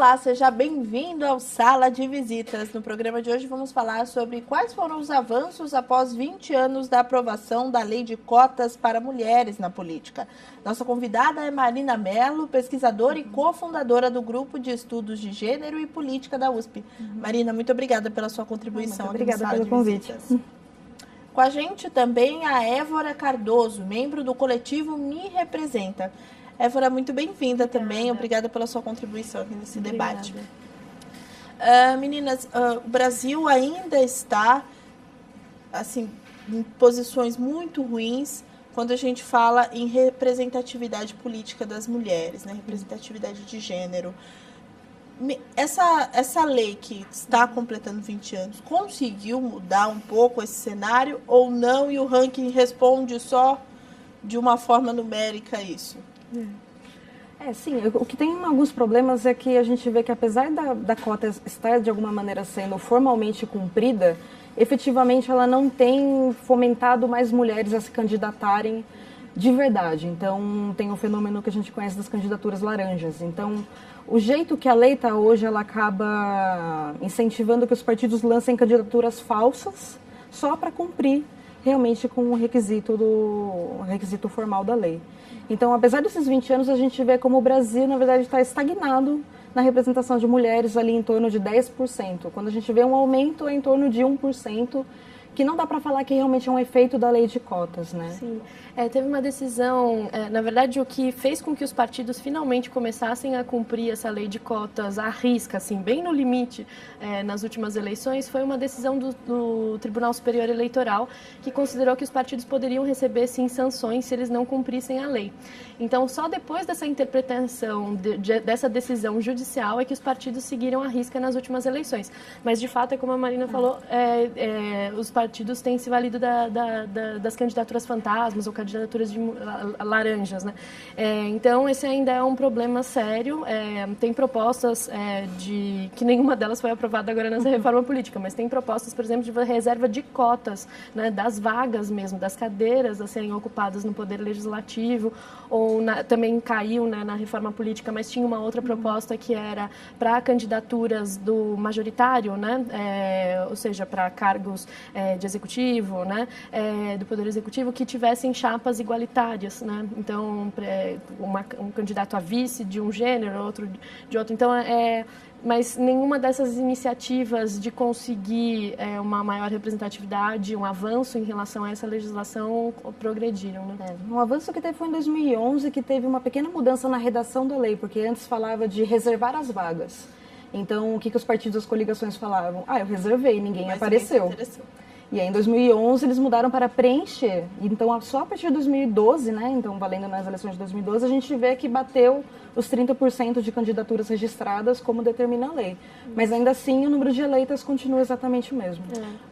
Olá, seja bem-vindo ao Sala de Visitas. No programa de hoje vamos falar sobre quais foram os avanços após 20 anos da aprovação da Lei de Cotas para Mulheres na Política. Nossa convidada é Marina Mello, pesquisadora e cofundadora do Grupo de Estudos de Gênero e Política da USP. Marina, muito obrigada pela sua contribuição aqui no Sala de Visitas. Com a gente também a Évora Cardoso, membro do coletivo Me Representa. Évora, muito bem-vinda também. Obrigada pela sua contribuição aqui nesse debate. Meninas, o Brasil ainda está assim, em posições muito ruins quando a gente fala em representatividade política das mulheres, né? Representatividade de gênero. Essa lei que está completando 20 anos conseguiu mudar um pouco esse cenário ou não? E o ranking responde só de uma forma numérica a isso? Sim, o que tem alguns problemas é que a gente vê que apesar da cota estar de alguma maneira sendo formalmente cumprida, efetivamente ela não tem fomentado mais mulheres a se candidatarem de verdade. Então tem o fenômeno que a gente conhece das candidaturas laranjas. Então o jeito que a lei está hoje, ela acaba incentivando que os partidos lancem candidaturas falsas só para cumprir realmente com o requisito formal da lei. Então, apesar desses 20 anos, a gente vê como o Brasil, na verdade, está estagnado na representação de mulheres ali em torno de 10%. Quando a gente vê um aumento é em torno de 1%, que não dá para falar que realmente é um efeito da lei de cotas, né? Sim. Teve uma decisão, na verdade, o que fez com que os partidos finalmente começassem a cumprir essa lei de cotas à risca, assim, bem no limite, nas últimas eleições, foi uma decisão do Tribunal Superior Eleitoral, que considerou que os partidos poderiam receber, sim, sanções se eles não cumprissem a lei. Então, só depois dessa interpretação, dessa decisão judicial, é que os partidos seguiram à risca nas últimas eleições. Mas, de fato, é como a Marina falou, os partidos têm se valido das candidaturas fantasmas ou candidaturas de laranjas, né? Então, esse ainda é um problema sério. Tem propostas que nenhuma delas foi aprovada agora nessa reforma política, mas tem propostas, por exemplo, de reserva de cotas, né, das vagas mesmo, das cadeiras a serem ocupadas no Poder Legislativo, ou também caiu, né, na reforma política, mas tinha uma outra proposta que era para candidaturas do majoritário, né, ou seja, para cargos de executivo, né, do Poder Executivo, que tivessem chapas igualitárias, né? Então, um candidato a vice de um gênero, outro de outro. Então, mas nenhuma dessas iniciativas de conseguir uma maior representatividade, um avanço em relação a essa legislação progrediram, né? Um avanço que teve foi em 2011, que teve uma pequena mudança na redação da lei, porque antes falava de reservar as vagas. Então, o que os partidos, as coligações falavam? Eu reservei, ninguém apareceu. E aí, em 2011, eles mudaram para preencher. Então, só a partir de 2012, né? Então, valendo nas eleições de 2012, a gente vê que bateu os 30% de candidaturas registradas, como determina a lei. Mas, ainda assim, o número de eleitas continua exatamente o mesmo.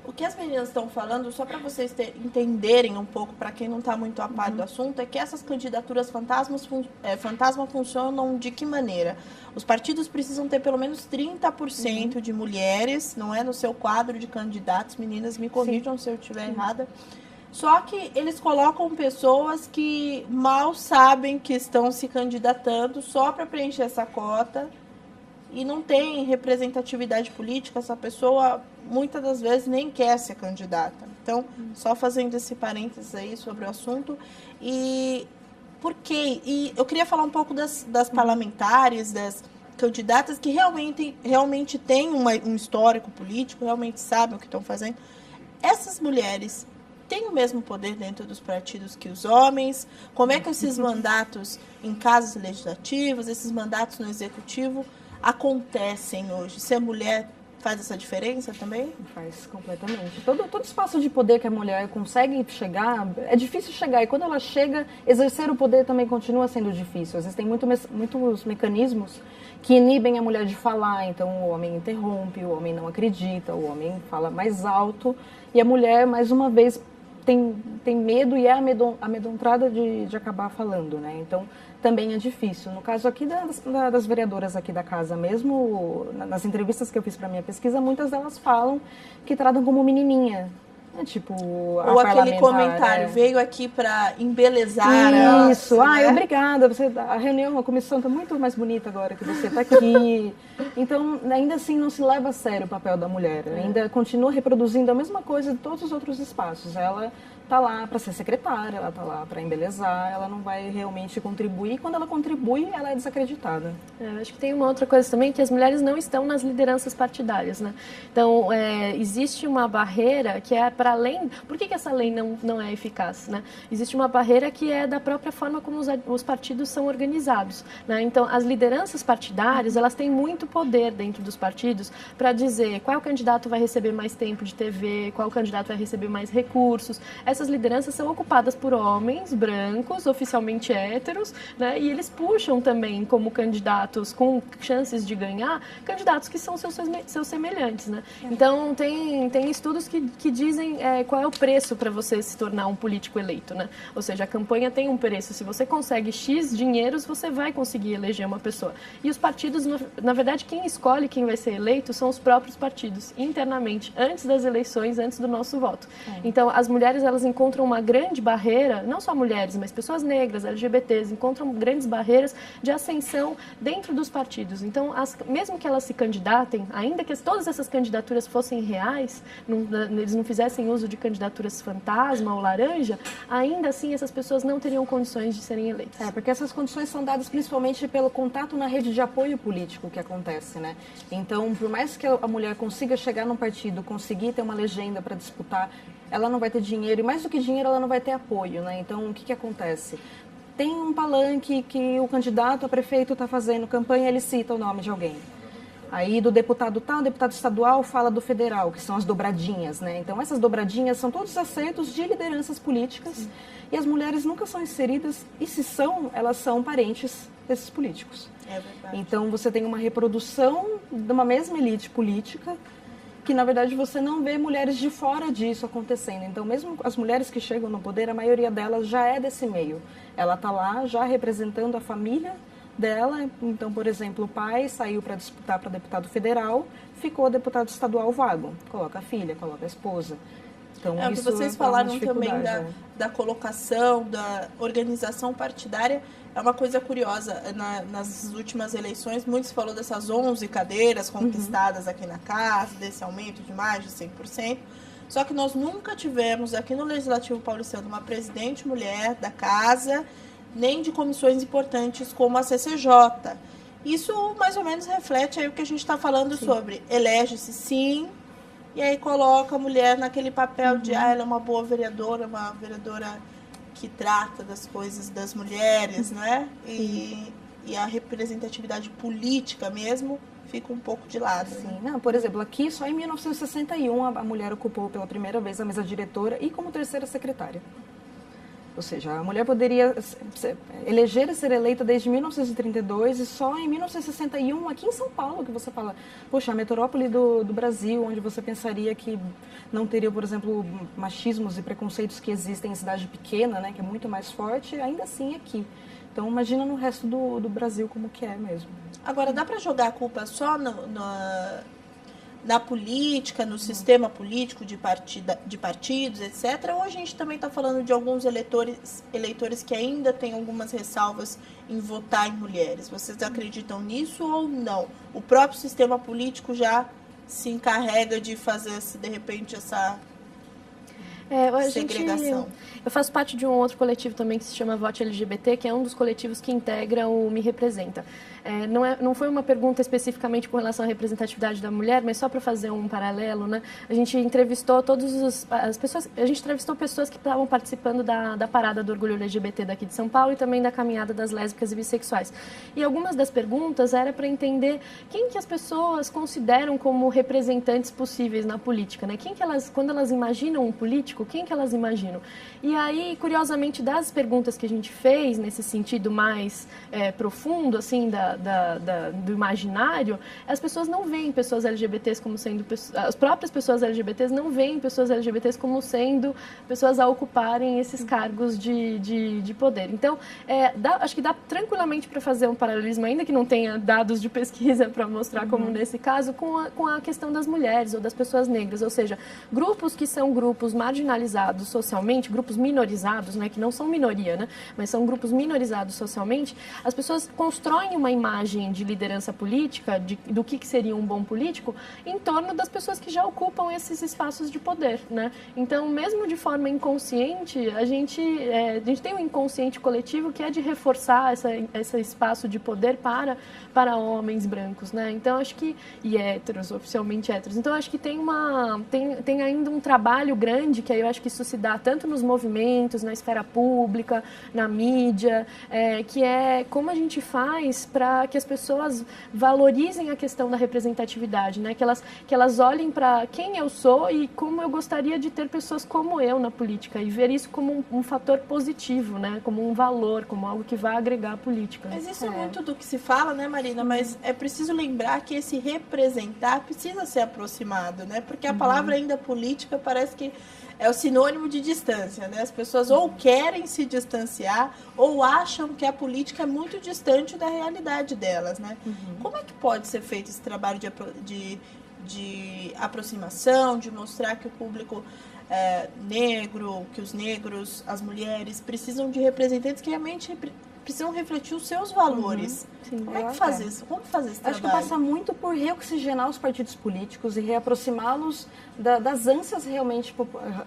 O que as meninas estão falando, só para vocês entenderem um pouco, para quem não está muito a par do assunto, é que essas candidaturas fantasma funcionam de que maneira? Os partidos precisam ter pelo menos 30% de mulheres, não é, no seu quadro de candidatos. Meninas, me corrijam se eu estiver errada. Só que eles colocam pessoas que mal sabem que estão se candidatando só para preencher essa cota e não tem representatividade política. Essa pessoa, muitas das vezes, nem quer ser candidata. Então, só fazendo esse parênteses aí sobre o assunto. E por quê? E eu queria falar um pouco das parlamentares, das candidatas que realmente têm um histórico político, realmente sabem o que estão fazendo. Essas mulheres têm o mesmo poder dentro dos partidos que os homens? Como é que esses mandatos em casas legislativas, esses mandatos no executivo acontecem hoje? Ser mulher faz essa diferença também? Faz completamente. Todo espaço de poder que a mulher consegue chegar, é difícil chegar. E quando ela chega, exercer o poder também continua sendo difícil. Existem muitos mecanismos que inibem a mulher de falar. Então, o homem interrompe, o homem não acredita, o homem fala mais alto. E a mulher, mais uma vez, tem medo e é amedrontada de acabar falando, né? Então, também é difícil. No caso aqui das vereadoras aqui da casa mesmo, nas entrevistas que eu fiz para minha pesquisa, muitas delas falam que tratam como menininha. Tipo, ou aquele comentário, veio aqui para embelezar. Isso, né? Obrigada, a reunião, a comissão está muito mais bonita agora que você está aqui. Então, ainda assim, não se leva a sério o papel da mulher. Ainda continua reproduzindo a mesma coisa de todos os outros espaços. Ela está lá para ser secretária, ela está lá para embelezar, ela não vai realmente contribuir. E quando ela contribui, ela é desacreditada. Acho que tem uma outra coisa também, que as mulheres não estão nas lideranças partidárias, né? Então, existe uma barreira que é para além... Por que essa lei não é eficaz, né? Existe uma barreira que é da própria forma como os partidos são organizados, né? Então, as lideranças partidárias, elas têm muito poder dentro dos partidos para dizer qual candidato vai receber mais tempo de TV, qual candidato vai receber mais recursos. Essas lideranças são ocupadas por homens brancos, oficialmente héteros, né? E eles puxam também como candidatos com chances de ganhar, candidatos que são seus semelhantes, né? Então, tem estudos que dizem qual é o preço para você se tornar um político eleito, né? Ou seja, a campanha tem um preço. Se você consegue X dinheiros, você vai conseguir eleger uma pessoa. E os partidos, na verdade, quem escolhe quem vai ser eleito são os próprios partidos, internamente, antes das eleições, antes do nosso voto. Então, as mulheres, elas encontram uma grande barreira, não só mulheres, mas pessoas negras, LGBTs, encontram grandes barreiras de ascensão dentro dos partidos. Então, mesmo que elas se candidatem, ainda que todas essas candidaturas fossem reais, eles não fizessem uso de candidaturas fantasma ou laranja, ainda assim essas pessoas não teriam condições de serem eleitas. Porque essas condições são dadas principalmente pelo contato na rede de apoio político que acontece, né? Então, por mais que a mulher consiga chegar num partido, conseguir ter uma legenda para disputar, ela não vai ter dinheiro, e mais do que dinheiro, ela não vai ter apoio, né? Então, o que acontece? Tem um palanque que o candidato a prefeito está fazendo campanha, ele cita o nome de alguém. Aí do deputado tal, o deputado estadual fala do federal, que são as dobradinhas, né? Então essas dobradinhas são todos assentos de lideranças políticas. Sim. E as mulheres nunca são inseridas, e se são, elas são parentes desses políticos. É verdade. Então você tem uma reprodução de uma mesma elite política que, na verdade, você não vê mulheres de fora disso acontecendo. Então, mesmo as mulheres que chegam no poder, a maioria delas já é desse meio. Ela está lá já representando a família dela. Então, por exemplo, o pai saiu para disputar para deputado federal, ficou deputado estadual vago. Coloca a filha, coloca a esposa. Então, o que vocês falaram também da colocação, da organização partidária, é uma coisa curiosa. Nas últimas eleições, muitos falou dessas 11 cadeiras conquistadas aqui na casa, desse aumento de mais de 100%. Só que nós nunca tivemos aqui no Legislativo paulistano uma presidente mulher da casa, nem de comissões importantes como a CCJ. Isso mais ou menos reflete aí o que a gente está falando sobre. Elege-se sim, e aí coloca a mulher naquele papel de ela é uma boa vereadora, uma vereadora que trata das coisas das mulheres, não é? E a representatividade política mesmo fica um pouco de lado. Sim, né? Não, por exemplo, aqui só em 1961 a mulher ocupou pela primeira vez a mesa diretora e como terceira secretária. Ou seja, a mulher poderia eleger e ser eleita desde 1932 e só em 1961, aqui em São Paulo, que você fala, poxa, a metrópole do Brasil, onde você pensaria que não teria, por exemplo, machismos e preconceitos que existem em cidade pequena, né, que é muito mais forte, ainda assim aqui. Então, imagina no resto do Brasil como que é mesmo. Agora, dá para jogar a culpa só na política, no sistema político de partidos, etc. Ou a gente também está falando de alguns eleitores que ainda têm algumas ressalvas em votar em mulheres? Vocês acreditam nisso ou não? O próprio sistema político já se encarrega de fazer, de repente, essa segregação? Eu faço parte de um outro coletivo também que se chama Vote LGBT, que é um dos coletivos que integra o Me Representa. Não foi uma pergunta especificamente com relação à representatividade da mulher, mas só para fazer um paralelo, né? A gente entrevistou pessoas que estavam participando da parada do Orgulho LGBT daqui de São Paulo e também da caminhada das lésbicas e bissexuais. E algumas das perguntas era para entender quem que as pessoas consideram como representantes possíveis na política, né? Quando elas imaginam um político, quem que elas imaginam? E aí, curiosamente, das perguntas que a gente fez nesse sentido mais profundo, assim, do imaginário, as pessoas não veem pessoas LGBTs como sendo... As próprias pessoas LGBTs não veem pessoas LGBTs como sendo pessoas a ocuparem esses cargos de poder. Então, acho que dá tranquilamente para fazer um paralelismo, ainda que não tenha dados de pesquisa para mostrar como nesse caso, com a questão das mulheres ou das pessoas negras, ou seja, grupos que são grupos marginalizados socialmente, grupos minorizados, né, que não são minoria, né, mas são grupos minorizados socialmente, as pessoas constroem uma imagem de liderança política, do que seria um bom político, em torno das pessoas que já ocupam esses espaços de poder, né? Então, mesmo de forma inconsciente, a gente tem um inconsciente coletivo que é de reforçar esse espaço de poder para homens brancos, né? Então, acho que... E héteros, oficialmente héteros. Então, acho que tem ainda um trabalho grande, que aí eu acho que isso se dá tanto nos movimentos, na esfera pública, na mídia, que é como a gente faz para que as pessoas valorizem a questão da representatividade, né? Que elas olhem para quem eu sou e como eu gostaria de ter pessoas como eu na política e ver isso como um fator positivo, né? Como um valor, como algo que vai agregar a política. Mas isso é muito do que se fala, né, Marina? Mas é preciso lembrar que esse representar precisa ser aproximado, né? Porque a palavra ainda política parece que é o sinônimo de distância, né? As pessoas ou querem se distanciar ou acham que a política é muito distante da realidade delas, né? Como é que pode ser feito esse trabalho de aproximação, de mostrar que o público negro, que os negros, as mulheres precisam de representantes que realmente precisam refletir os seus valores? Como é que faz isso? Como fazer esse trabalho? Acho que passa muito por reoxigenar os partidos políticos e reaproximá-los das ânsias realmente,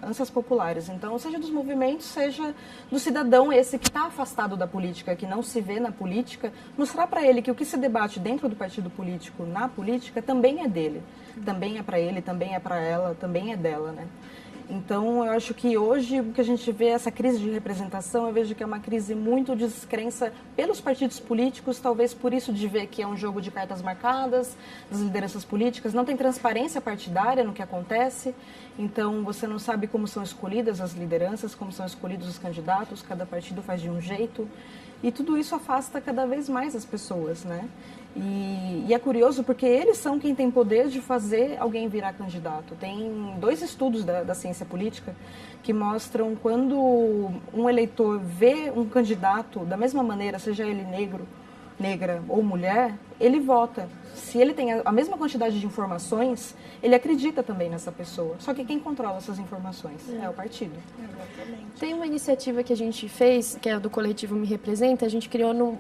ânsias populares. Então, seja dos movimentos, seja do cidadão esse que está afastado da política, que não se vê na política, mostrar para ele que o que se debate dentro do partido político, na política, também é dele. Também é para ele, também é para ela, também é dela, né? Então, eu acho que hoje o que a gente vê, essa crise de representação, eu vejo que é uma crise muito de descrença pelos partidos políticos, talvez por isso de ver que é um jogo de cartas marcadas, das lideranças políticas, não tem transparência partidária no que acontece, então você não sabe como são escolhidas as lideranças, como são escolhidos os candidatos, cada partido faz de um jeito, e tudo isso afasta cada vez mais as pessoas, né? E é curioso porque eles são quem tem poder de fazer alguém virar candidato. Tem 2 estudos da ciência política que mostram quando um eleitor vê um candidato da mesma maneira, seja ele negro, negra ou mulher, ele vota. Se ele tem a mesma quantidade de informações, ele acredita também nessa pessoa. Só que quem controla essas informações é o partido. Exatamente. Tem uma iniciativa que a gente fez, que é do coletivo Me Representa. A gente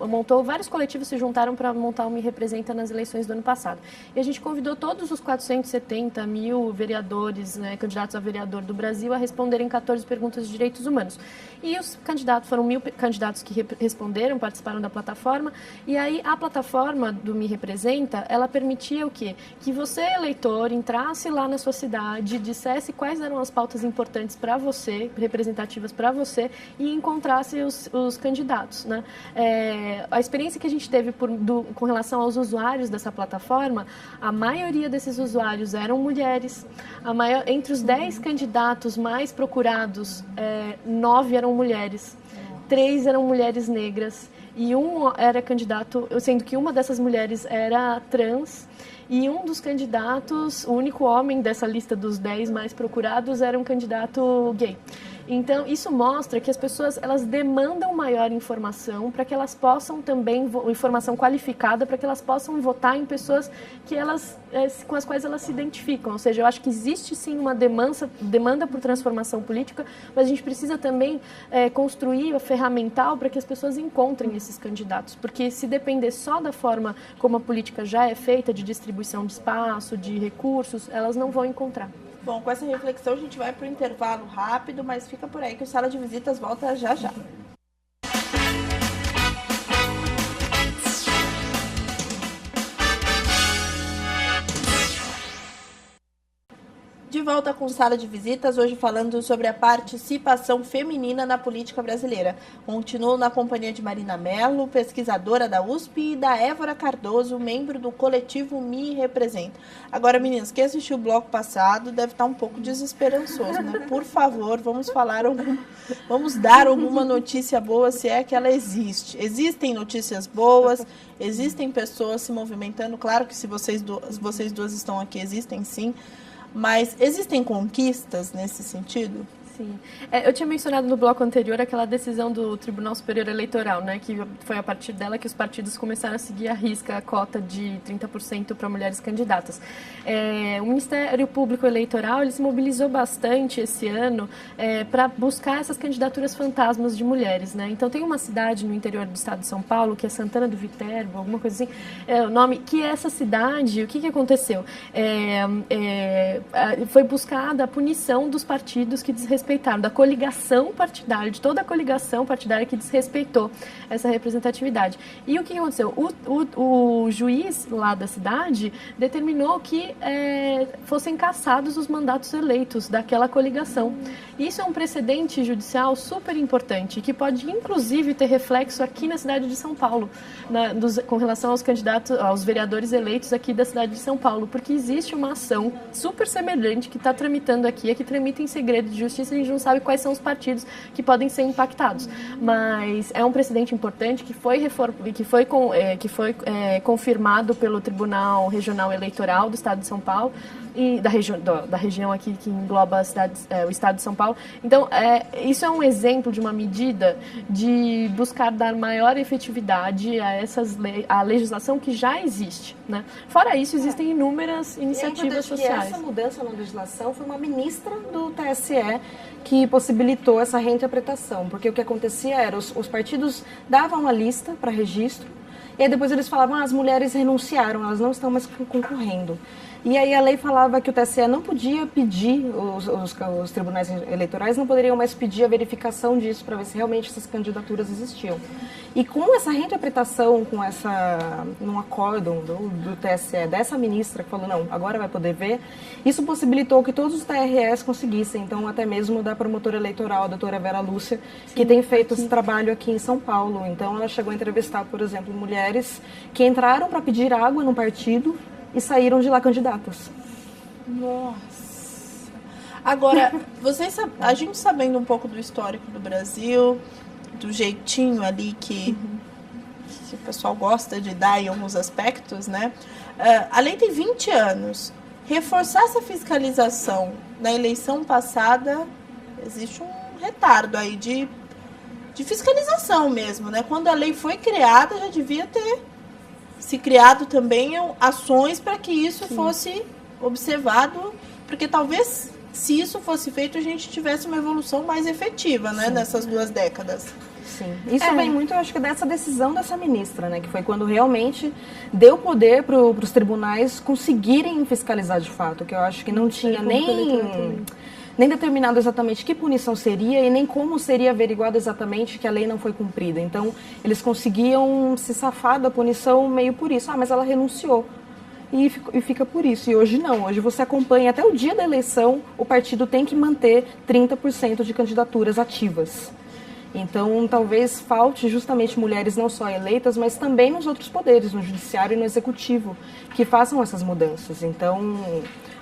montou, vários coletivos se juntaram para montar o Me Representa nas eleições do ano passado. E a gente convidou todos os 470 mil vereadores, né, candidatos a vereador do Brasil, a responderem 14 perguntas de direitos humanos. E os candidatos, foram 1.000 candidatos que responderam, participaram da plataforma. E aí a plataforma do Me Representa, ela permitia o quê? Que você, eleitor, entrasse lá na sua cidade, dissesse quais eram as pautas importantes para você, representativas para você, e encontrasse os candidatos, né? A experiência que a gente teve com relação aos usuários dessa plataforma, a maioria desses usuários eram mulheres. Entre os 10 candidatos mais procurados, 9 eram mulheres, 3 eram mulheres negras, e um era candidato, sendo que uma dessas mulheres era trans, e um dos candidatos, o único homem dessa lista dos 10 mais procurados, era um candidato gay. Então, isso mostra que as pessoas, elas demandam maior informação para que elas possam também, informação qualificada, para que elas possam votar em pessoas que com as quais elas se identificam. Ou seja, eu acho que existe sim uma demanda por transformação política, mas a gente precisa também construir a ferramental para que as pessoas encontrem esses candidatos. Porque se depender só da forma como a política já é feita, de distribuição de espaço, de recursos, elas não vão encontrar. Bom, com essa reflexão a gente vai para o intervalo rápido, mas fica por aí que o Sala de Visitas volta já já. De volta com Sala de Visitas, hoje falando sobre a participação feminina na política brasileira. Continuo na companhia de Marina Mello, pesquisadora da USP, e da Évora Cardoso, membro do coletivo Me Representa. Agora, meninas, quem assistiu o bloco passado deve estar um pouco desesperançoso, né? Por favor, vamos dar alguma notícia boa, se é que ela existe. Existem notícias boas, existem pessoas se movimentando. Claro que se vocês duas estão aqui, existem sim. Mas existem conquistas nesse sentido? Sim. Eu tinha mencionado no bloco anterior aquela decisão do Tribunal Superior Eleitoral, né, que foi a partir dela que os partidos começaram a seguir à risca a cota de 30% para mulheres candidatas. O Ministério Público Eleitoral ele se mobilizou bastante esse ano para buscar essas candidaturas fantasmas de mulheres, né? Então tem uma cidade no interior do estado de São Paulo, que é Santana do Viterbo, alguma coisa assim, o nome, que essa cidade, o que aconteceu? Foi buscada a punição dos partidos que desrespeitaram, da coligação partidária, de toda a coligação partidária que desrespeitou essa representatividade. E o que aconteceu? O juiz lá da cidade determinou que fossem cassados os mandatos eleitos daquela coligação. Isso é um precedente judicial super importante, que pode inclusive ter reflexo aqui na cidade de São Paulo, com relação aos candidatos, aos vereadores eleitos aqui da cidade de São Paulo, porque existe uma ação super semelhante que está tramitando aqui, que tramita em segredo de justiça. A gente não sabe quais são os partidos que podem ser impactados, mas é um precedente importante que foi confirmado pelo Tribunal Regional Eleitoral do Estado de São Paulo e da região aqui que engloba o Estado de São Paulo. Então, isso é um exemplo de uma medida de buscar dar maior efetividade à legislação que já existe, né? Fora isso, existem inúmeras iniciativas sociais. Essa mudança na legislação foi uma ministra do TSE que possibilitou essa reinterpretação, porque o que acontecia era os partidos davam uma lista para registro e aí depois eles falavam as mulheres renunciaram, elas não estão mais concorrendo. E aí a lei falava que o TSE não podia pedir, os tribunais eleitorais não poderiam mais pedir a verificação disso para ver se realmente essas candidaturas existiam. E com essa reinterpretação, num acórdão do TSE, dessa ministra que falou, não, agora vai poder ver, isso possibilitou que todos os TREs conseguissem, então até mesmo da promotora eleitoral, a doutora Vera Lúcia, que tem feito esse trabalho aqui em São Paulo. Então ela chegou a entrevistar, por exemplo, mulheres que entraram para pedir água no partido e saíram de lá candidatas. Nossa! Agora, a gente sabendo um pouco do histórico do Brasil, do jeitinho ali que o pessoal gosta de dar em alguns aspectos, né? A lei tem 20 anos. Reforçar essa fiscalização na eleição passada, existe um retardo aí de fiscalização mesmo, né? Quando a lei foi criada, já devia ter se criado também ações para que isso fosse observado, porque talvez, se isso fosse feito, a gente tivesse uma evolução mais efetiva, né, nessas 2 décadas. Sim, isso vem muito, eu acho que dessa decisão dessa ministra, né, que foi quando realmente deu poder para os tribunais conseguirem fiscalizar de fato, que eu acho que não tinha nem determinado exatamente que punição seria e nem como seria averiguado exatamente que a lei não foi cumprida. Então, eles conseguiam se safar da punição meio por isso. Mas ela renunciou. E fica por isso. E hoje não. Hoje você acompanha até o dia da eleição, o partido tem que manter 30% de candidaturas ativas. Então, talvez falte justamente mulheres não só eleitas, mas também nos outros poderes, no judiciário e no executivo, que façam essas mudanças. Então,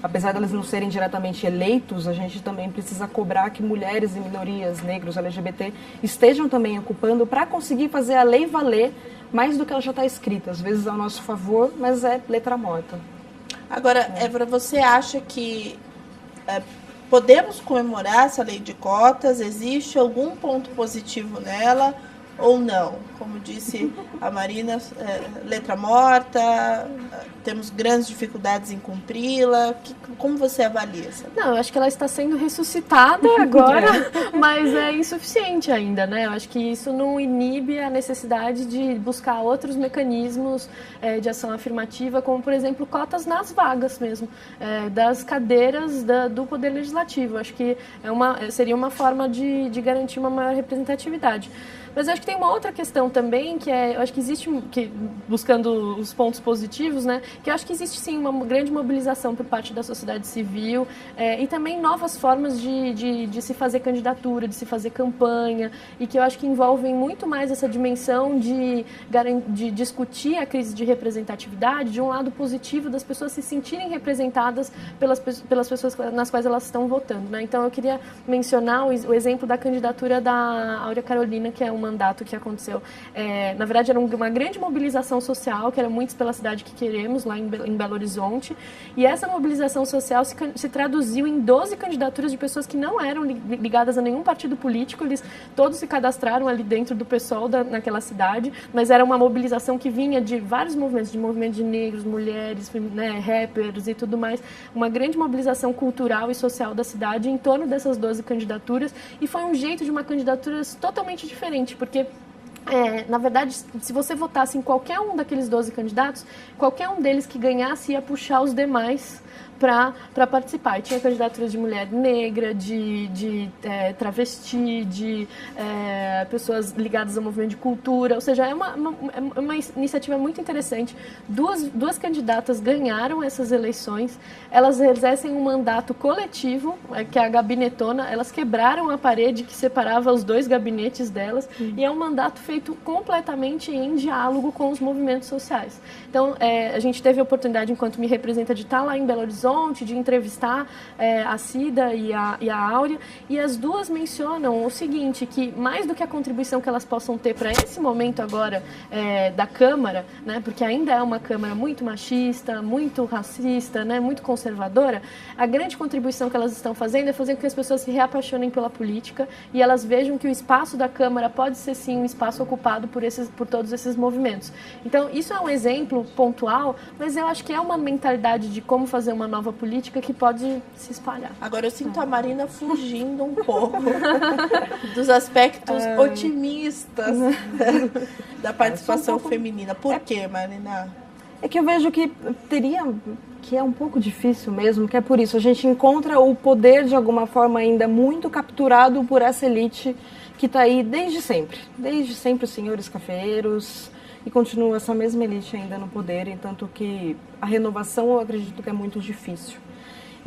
apesar de elas não serem diretamente eleitos, a gente também precisa cobrar que mulheres e minorias, negros, LGBT, estejam também ocupando para conseguir fazer a lei valer mais do que ela já está escrita. Às vezes ao nosso favor, mas é letra morta. Agora, Évora, você acha que podemos comemorar essa lei de cotas? Existe algum ponto positivo nela ou não? Como disse a Marina, letra morta, temos grandes dificuldades em cumpri-la. Como você avalia essa lei? Não, eu acho que ela está sendo ressuscitada agora, mas é insuficiente ainda, né? Eu acho que isso não inibe a necessidade de buscar outros mecanismos de ação afirmativa, como, por exemplo, cotas nas vagas mesmo, das cadeiras do Poder Legislativo. Eu acho que seria uma forma de garantir uma maior representatividade. Mas eu acho que tem uma outra questão também, eu acho que existe, buscando os pontos positivos, né, que eu acho que existe sim uma grande mobilização por parte da sociedade civil e também novas formas de se fazer candidatura, de se fazer campanha, e que eu acho que envolvem muito mais essa dimensão de discutir a crise de representatividade de um lado positivo das pessoas se sentirem representadas pelas pessoas nas quais elas estão votando, né? Então eu queria mencionar o exemplo da candidatura da Áurea Carolina, que é um mandato que aconteceu, na verdade era uma grande mobilização social, que era Muitos pela Cidade que Queremos, lá em Belo Horizonte, e essa mobilização social se traduziu em 12 candidaturas de pessoas que não eram ligadas a nenhum partido político, eles todos se cadastraram ali dentro do PSOL naquela cidade, mas era uma mobilização que vinha de vários movimentos, de movimento de negros, mulheres, né, rappers e tudo mais, uma grande mobilização cultural e social da cidade em torno dessas 12 candidaturas, e foi um jeito de uma candidatura totalmente diferente, porque na verdade, se você votasse em qualquer um daqueles 12 candidatos, qualquer um deles que ganhasse ia puxar os demais para participar. E tinha candidaturas de mulher negra, de travesti, de pessoas ligadas ao movimento de cultura, ou seja, é uma iniciativa muito interessante. Duas candidatas ganharam essas eleições, elas exercem um mandato coletivo, que é a gabinetona, elas quebraram a parede que separava os dois gabinetes delas, e é um mandato feito completamente em diálogo com os movimentos sociais. Então, a gente teve a oportunidade, enquanto me representa, de estar lá em Belo Horizonte, de entrevistar a Cida e a Áurea, e as duas mencionam o seguinte, que mais do que a contribuição que elas possam ter para esse momento agora da Câmara, né, porque ainda é uma Câmara muito machista, muito racista, né, muito conservadora, a grande contribuição que elas estão fazendo é fazer com que as pessoas se reapaixonem pela política e elas vejam que o espaço da Câmara pode ser sim um espaço ocupado por todos esses movimentos. Então, isso é um exemplo pontual, mas eu acho que é uma mentalidade de como fazer uma nova política que pode se espalhar. Agora eu sinto a Marina fugindo um pouco dos aspectos otimistas da participação feminina. Por quê, Marina? É que eu vejo que que é um pouco difícil mesmo, que é por isso, a gente encontra o poder de alguma forma ainda muito capturado por essa elite que está aí desde sempre os senhores cafeeiros, e continua essa mesma elite ainda no poder, entanto que a renovação eu acredito que é muito difícil.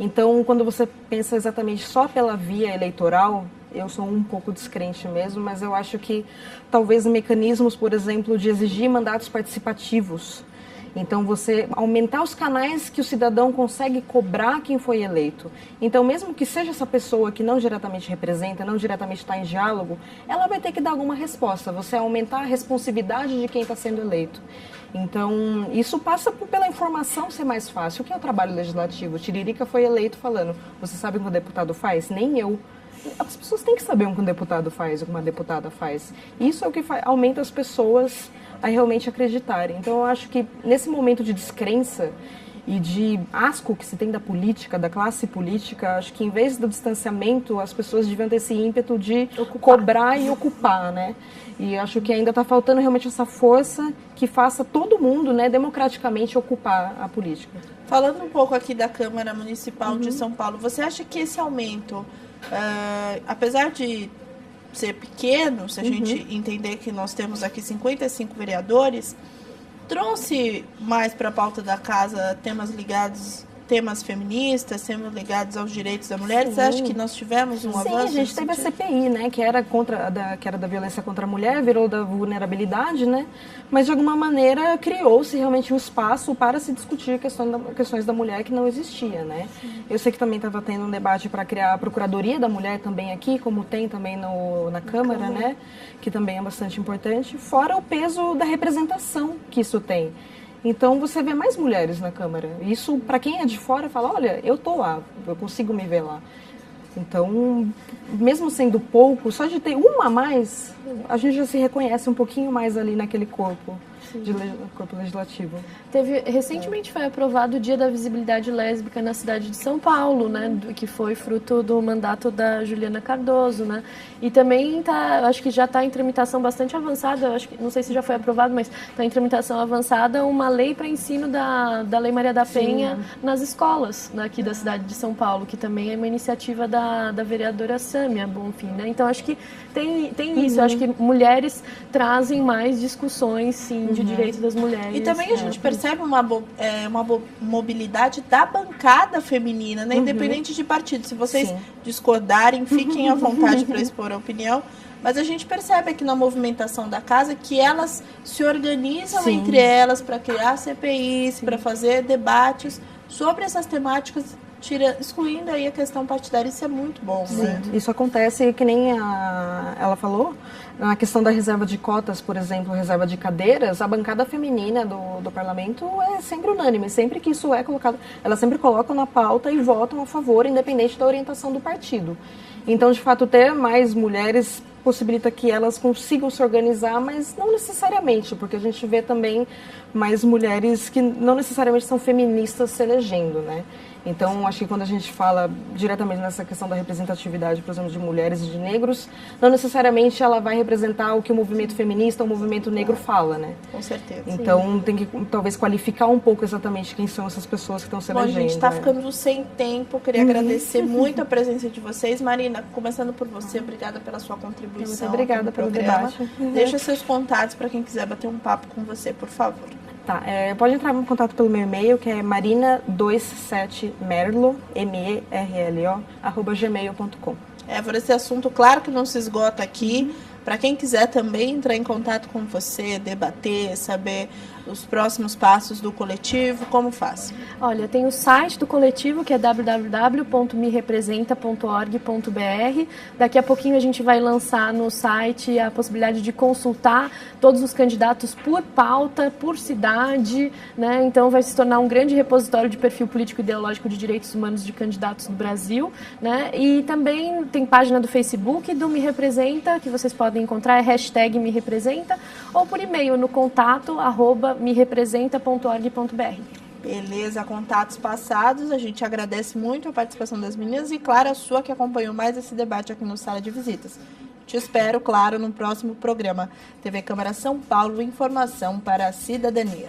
Então, quando você pensa exatamente só pela via eleitoral, eu sou um pouco descrente mesmo, mas eu acho que talvez mecanismos, por exemplo, de exigir mandatos participativos. Então, você aumentar os canais que o cidadão consegue cobrar quem foi eleito. Então, mesmo que seja essa pessoa que não diretamente representa, não diretamente está em diálogo, ela vai ter que dar alguma resposta. Você aumentar a responsividade de quem está sendo eleito. Então, isso passa pela informação ser mais fácil. O que é o trabalho legislativo? Tiririca foi eleito falando, você sabe o que um deputado faz? Nem eu. As pessoas têm que saber o que um deputado faz, o que uma deputada faz. Isso é o que aumenta as pessoas a realmente acreditarem. Então, eu acho que nesse momento de descrença e de asco que se tem da política, da classe política, acho que em vez do distanciamento, as pessoas deviam ter esse ímpeto de cobrar e ocupar, né? E acho que ainda está faltando realmente essa força que faça todo mundo, né, democraticamente ocupar a política. Falando um pouco aqui da Câmara Municipal de São Paulo, você acha que esse aumento, apesar de ser pequeno, se a gente entender que nós temos aqui 55 vereadores, trouxe mais para a pauta da casa temas feministas, temas ligados aos direitos da mulher? Você acha que nós tivemos um avanço? Sim, a gente teve a CPI, né, que era da violência contra a mulher, virou da vulnerabilidade, né, mas de alguma maneira criou-se realmente um espaço para se discutir questões da mulher que não existia, né. Eu sei que também estava tendo um debate para criar a Procuradoria da Mulher também aqui, como tem também na Câmara, né, que também é bastante importante, fora o peso da representação que isso tem. Então, você vê mais mulheres na Câmara. Isso, para quem é de fora, fala, olha, eu estou lá, eu consigo me ver lá. Então, mesmo sendo pouco, só de ter uma a mais, a gente já se reconhece um pouquinho mais ali naquele corpo. corpo legislativo. Recentemente foi aprovado o Dia da Visibilidade Lésbica na cidade de São Paulo, né, que foi fruto do mandato da Juliana Cardoso, né, e também acho que já está em tramitação bastante avançada, acho que, não sei se já foi aprovado, mas está em tramitação avançada uma lei para ensino da Lei Maria da Penha nas escolas aqui da cidade de São Paulo, que também é uma iniciativa da vereadora Sâmia Bonfim, né, então acho que tem isso, acho que mulheres trazem mais discussões, sim, de direitos das mulheres. E também a gente percebe uma mobilidade da bancada feminina, né? Independente de partido. Se vocês discordarem, fiquem à vontade para expor a opinião. Mas a gente percebe aqui na movimentação da casa que elas se organizam entre elas para criar CPIs, para fazer debates sobre essas temáticas, excluindo aí a questão partidária. Isso é muito bom. Né? Isso acontece, que nem ela falou, na questão da reserva de cotas, por exemplo, reserva de cadeiras, a bancada feminina do parlamento é sempre unânime, sempre que isso é colocado, elas sempre colocam na pauta e votam a favor, independente da orientação do partido. Então, de fato, ter mais mulheres possibilita que elas consigam se organizar, mas não necessariamente, porque a gente vê também mais mulheres que não necessariamente são feministas se elegendo, né? Então, acho que quando a gente fala diretamente nessa questão da representatividade, por exemplo, de mulheres e de negros, não necessariamente ela vai representar o que o movimento feminista ou o movimento negro fala, né? Com certeza. Então, tem que talvez qualificar um pouco exatamente quem são essas pessoas que estão se elegendo. Bom, a gente está ficando sem tempo. Queria agradecer muito a presença de vocês. Marina, começando por você, obrigada pela sua contribuição. Muito obrigada pelo debate. Deixa seus contatos para quem quiser bater um papo com você, por favor. Tá, pode entrar em contato pelo meu e-mail, que é marina27merlo, merlo, @gmail.com. Por esse assunto, claro que não se esgota aqui. Para quem quiser também entrar em contato com você, debater, saber os próximos passos do coletivo, como faz? Olha, tem o site do coletivo, que é www.merepresenta.org.br. Daqui a pouquinho a gente vai lançar no site a possibilidade de consultar todos os candidatos por pauta, por cidade, né? Então vai se tornar um grande repositório de perfil político e ideológico de direitos humanos de candidatos do Brasil, né? E também tem página do Facebook do Me Representa, que vocês podem encontrar, é #MeRepresenta, ou por e-mail no contato @merepresenta.org.br. Beleza, contatos passados. A gente agradece muito a participação das meninas e, claro, a sua que acompanhou mais esse debate aqui no Sala de Visitas. Te espero, claro, no próximo programa. TV Câmara São Paulo, informação para a cidadania.